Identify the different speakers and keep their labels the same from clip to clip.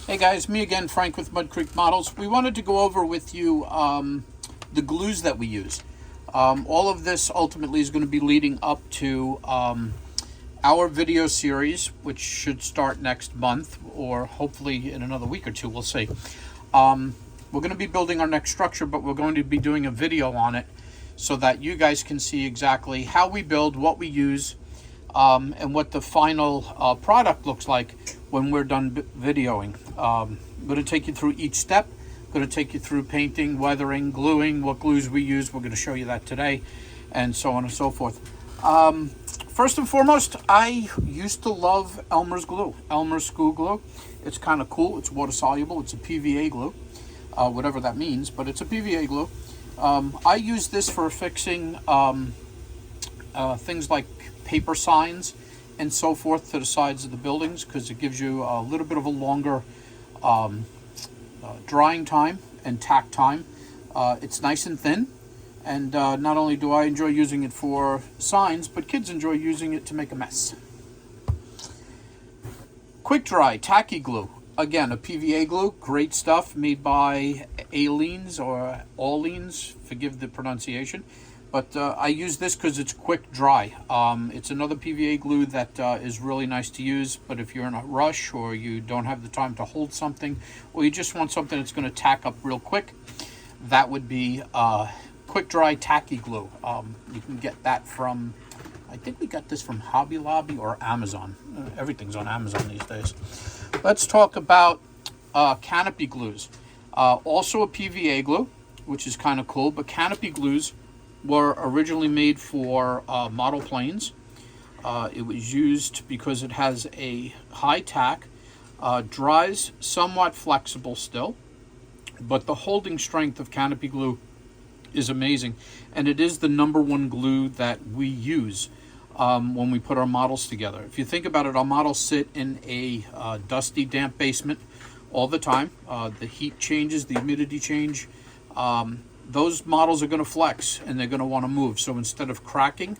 Speaker 1: Hey guys, me again, Frank with Mud Creek Models. We wanted to go over with you the glues that we use. All of this ultimately is going to be leading up to our video series, which should start next month or hopefully in another week or two, we'll see. We're going to be building our next structure, but we're going to be doing a video on it so that you guys can see exactly how we build, what we use, and what the final product looks like when we're done videoing. I'm going to take you through each step. I'm going to take you through painting, weathering, gluing, what glues we use. We're going to show you that today, and so on and so forth. First and foremost, I used to love Elmer's glue, Elmer's school glue. It's kind of cool. It's water soluble. It's a PVA glue, whatever that means, but it's a PVA glue. I use this for fixing things like paper signs and so forth to the sides of the buildings, because it gives you a little bit of a longer drying time and tack time. It's nice and thin, and not only do I enjoy using it for signs, but kids enjoy using it to make a mess. Quick dry tacky glue, again a PVA glue, great stuff, made by ALOMST or ALOMST, forgive the pronunciation. But I use this because it's quick dry. It's another PVA glue that is really nice to use, but if you're in a rush or you don't have the time to hold something, or you just want something that's going to tack up real quick, that would be quick dry tacky glue. You can get that from, I think we got this from Hobby Lobby or Amazon. Everything's on Amazon these days. Let's talk about canopy glues. Also a PVA glue, which is kind of cool, but canopy glues were originally made for model planes. It was used because it has a high tack, dries somewhat flexible still, but the holding strength of canopy glue is amazing, and it is the -- glue that we use when we put our models together. If you think about it, our models sit in a dusty, damp basement all the time. The heat changes, the humidity change. Those models are going to flex and they're going to want to move. So instead of cracking,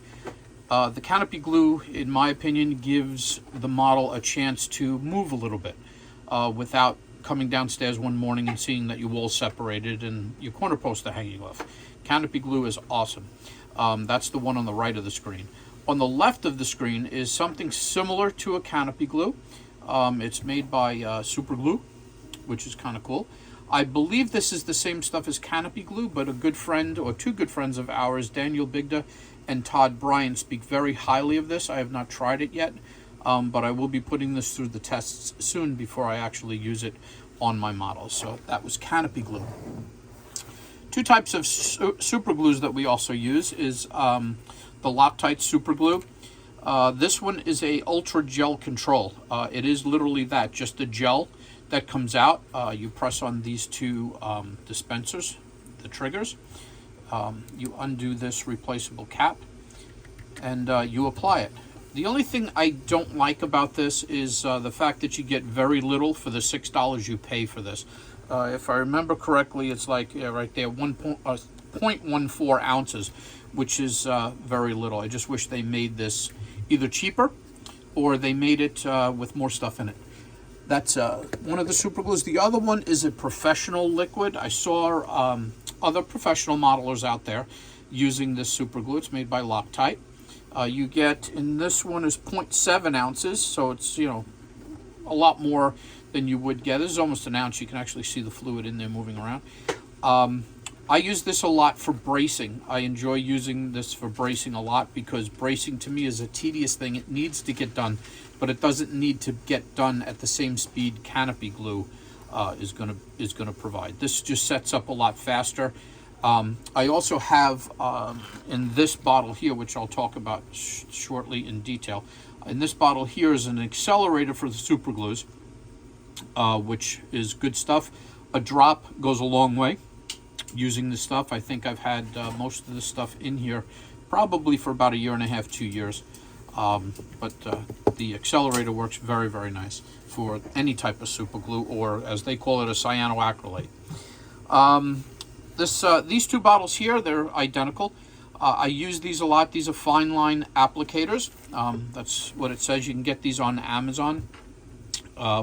Speaker 1: the canopy glue, in my opinion, gives the model a chance to move a little bit without coming downstairs one morning and seeing that your wall's separated and your corner posts are hanging off. Canopy glue is awesome. That's the one on the right of the screen. On the left of the screen is something similar to a canopy glue. It's made by Super Glue, which is kind of cool. I believe this is the same stuff as canopy glue, but a good friend, or two good friends of ours, Daniel Bigda and Todd Bryan, speak very highly of this. I have not tried it yet, but I will be putting this through the tests soon before I actually use it on my models. So that was canopy glue. Two types of super glues that we also use is the Loctite super glue. This one is a ultra gel control. It is literally that, just a gel that comes out. You press on these two dispensers, the triggers. You undo this replaceable cap, and you apply it. The only thing I don't like about this is the fact that you get very little for the $6 you pay for this. If I remember correctly, it's like right there, 0.14 ounces, which is very little. I just wish they made this either cheaper or they made it with more stuff in it. That's one of the super glues. The other one is a professional liquid. I saw other professional modelers out there using this super glue. It's made by Loctite. You get, in this one is 0.7 ounces, so it's, you know, a lot more than you would get. This is almost an ounce. You can actually see the fluid in there moving around. I use this a lot for bracing. I enjoy using this for bracing a lot because bracing to me is a tedious thing. It needs to get done, but it doesn't need to get done at the same speed canopy glue is gonna provide. This just sets up a lot faster. I also have in this bottle here, which I'll talk about shortly in detail. In this bottle here is an accelerator for the super glues, which is good stuff. A drop goes a long way. Using this stuff, I think I've had most of this stuff in here probably for about 1.5 years, 2 years. But the accelerator works very, very nice for any type of super glue, or as they call it, a cyanoacrylate. These two bottles here, they're identical. I use these a lot. These are fine line applicators. That's what it says. You can get these on Amazon.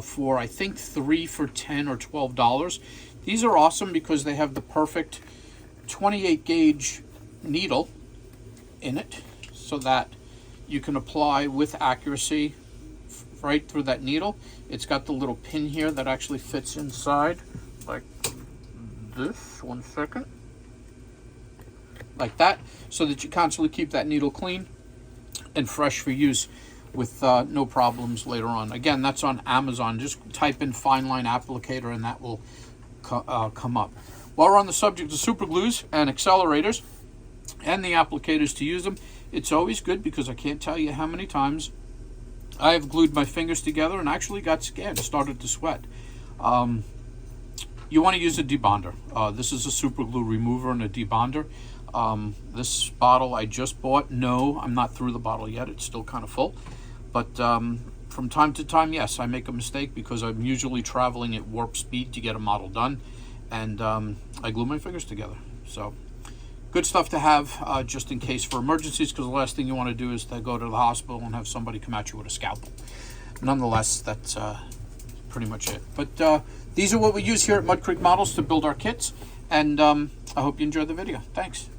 Speaker 1: for I think 3 for $10 or $12. These are awesome because they have the perfect 28 gauge needle in it, so that you can apply with accuracy right through that needle. It's got the little pin here that actually fits inside like this. One second. Like that, so that you constantly keep that needle clean and fresh for use with no problems later on. Again, that's on Amazon. Just type in fine line applicator and that will come up. While we're on the subject of super glues and accelerators and the applicators to use them, it's always good, because I can't tell you how many times I have glued my fingers together and actually got scared, started to sweat. You want to use a debonder. This is a super glue remover and a debonder. This bottle I just bought. No, I'm not through the bottle yet. It's still kind of full. But from time to time, yes, I make a mistake because I'm usually traveling at warp speed to get a model done. And I glue my fingers together. So good stuff to have just in case for emergencies, because the last thing you want to do is to go to the hospital and have somebody come at you with a scalpel. Nonetheless, that's pretty much it. But these are what we use here at Mud Creek Models to build our kits. And I hope you enjoyed the video. Thanks.